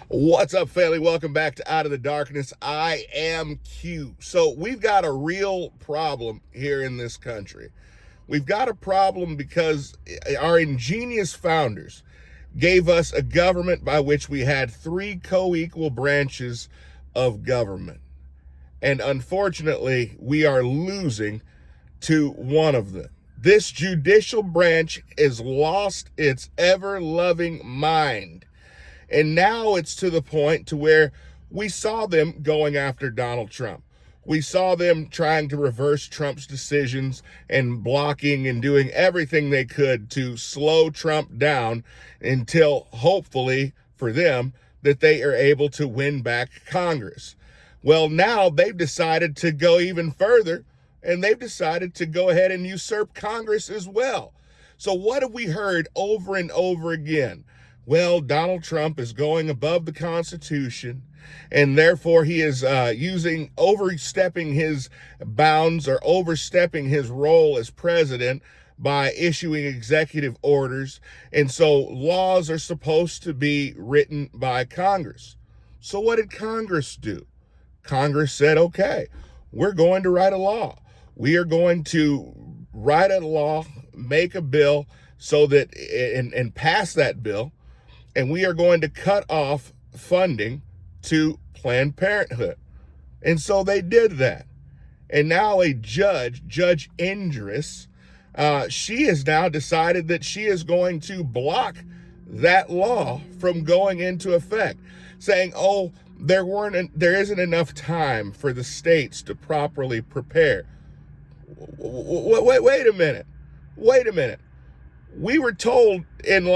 What's up, family? Welcome back to Out of the Darkness. I am Q. So we've got a real problem here in this country. We've got a problem because our ingenious founders gave us a government by which we had three co-equal branches of government. And unfortunately, we are losing to one of them. This judicial branch has lost its ever-loving mind. And now it's to the point to where we saw them going after Donald Trump. We saw them trying to reverse Trump's decisions and blocking and doing everything they could to slow Trump down until, hopefully for them, that they are able to win back Congress. Well, now they've decided to go even further, and they've decided to go ahead and usurp Congress as well. So what have we heard over and over again? Well, Donald Trump is going above the Constitution, and therefore he is overstepping his bounds or overstepping his role as president by issuing executive orders. And so laws are supposed to be written by Congress. So what did Congress do? Congress said, okay, we're going to write a law. We are going to write a law, make a bill so that and pass that bill. And we are going to cut off funding to Planned Parenthood. And so they did that. And now a judge, Judge Indris, she has now decided that she is going to block that law from going into effect, saying, oh, there isn't enough time for the states to properly prepare. Wait a minute. We were told in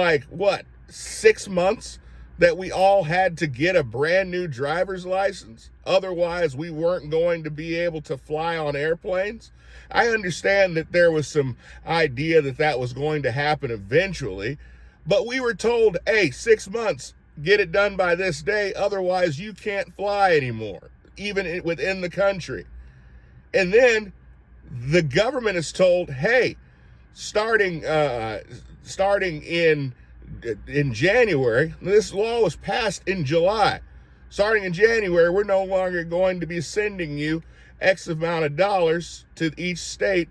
6 months that we all had to get a brand new driver's license. Otherwise, we weren't going to be able to fly on airplanes. I understand that there was some idea that that was going to happen eventually, but we were told, hey, 6 months, get it done by this day. Otherwise, you can't fly anymore, even within the country. And then the government is told, hey, starting in January, this law was passed in July. Starting in January, we're no longer going to be sending you X amount of dollars to each state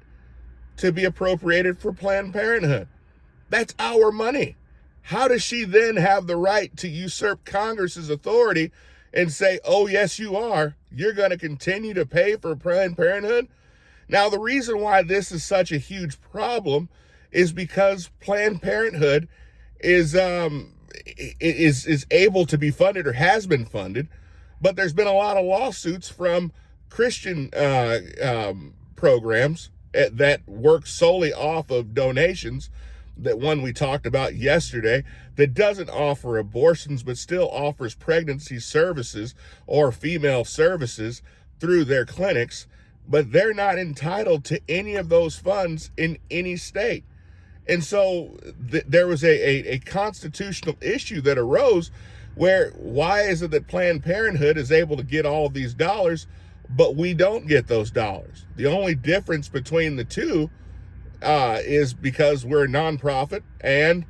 to be appropriated for Planned Parenthood. That's our money. How does she then have the right to usurp Congress's authority and say, oh, yes, you are. You're going to continue to pay for Planned Parenthood? Now, the reason why this is such a huge problem is because Planned Parenthood is able to be funded or has been funded, but there's been a lot of lawsuits from Christian programs that work solely off of donations. That one we talked about yesterday that doesn't offer abortions but still offers pregnancy services or female services through their clinics, but they're not entitled to any of those funds in any state. And so there was a constitutional issue that arose where why is it that Planned Parenthood is able to get all of these dollars, but we don't get those dollars? The only difference between the two is because we're a nonprofit and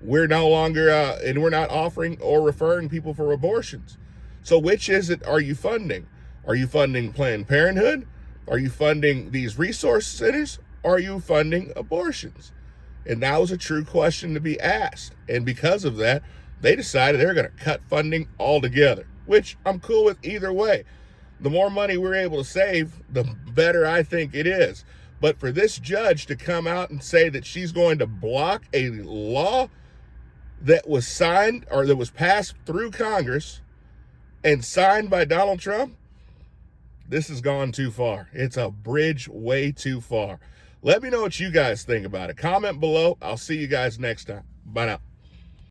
we're no longer, and we're not offering or referring people for abortions. So which is it are you funding? Are you funding Planned Parenthood? Are you funding these resource centers? Are you funding abortions? And that was a true question to be asked. And because of that, they decided they're going to cut funding altogether, which I'm cool with either way. The more money we're able to save, the better I think it is. But for this judge to come out and say that she's going to block a law that was signed or that was passed through Congress and signed by Donald Trump, this has gone too far. It's a bridge way too far. Let me know what you guys think about it. Comment below. I'll see you guys next time. Bye now.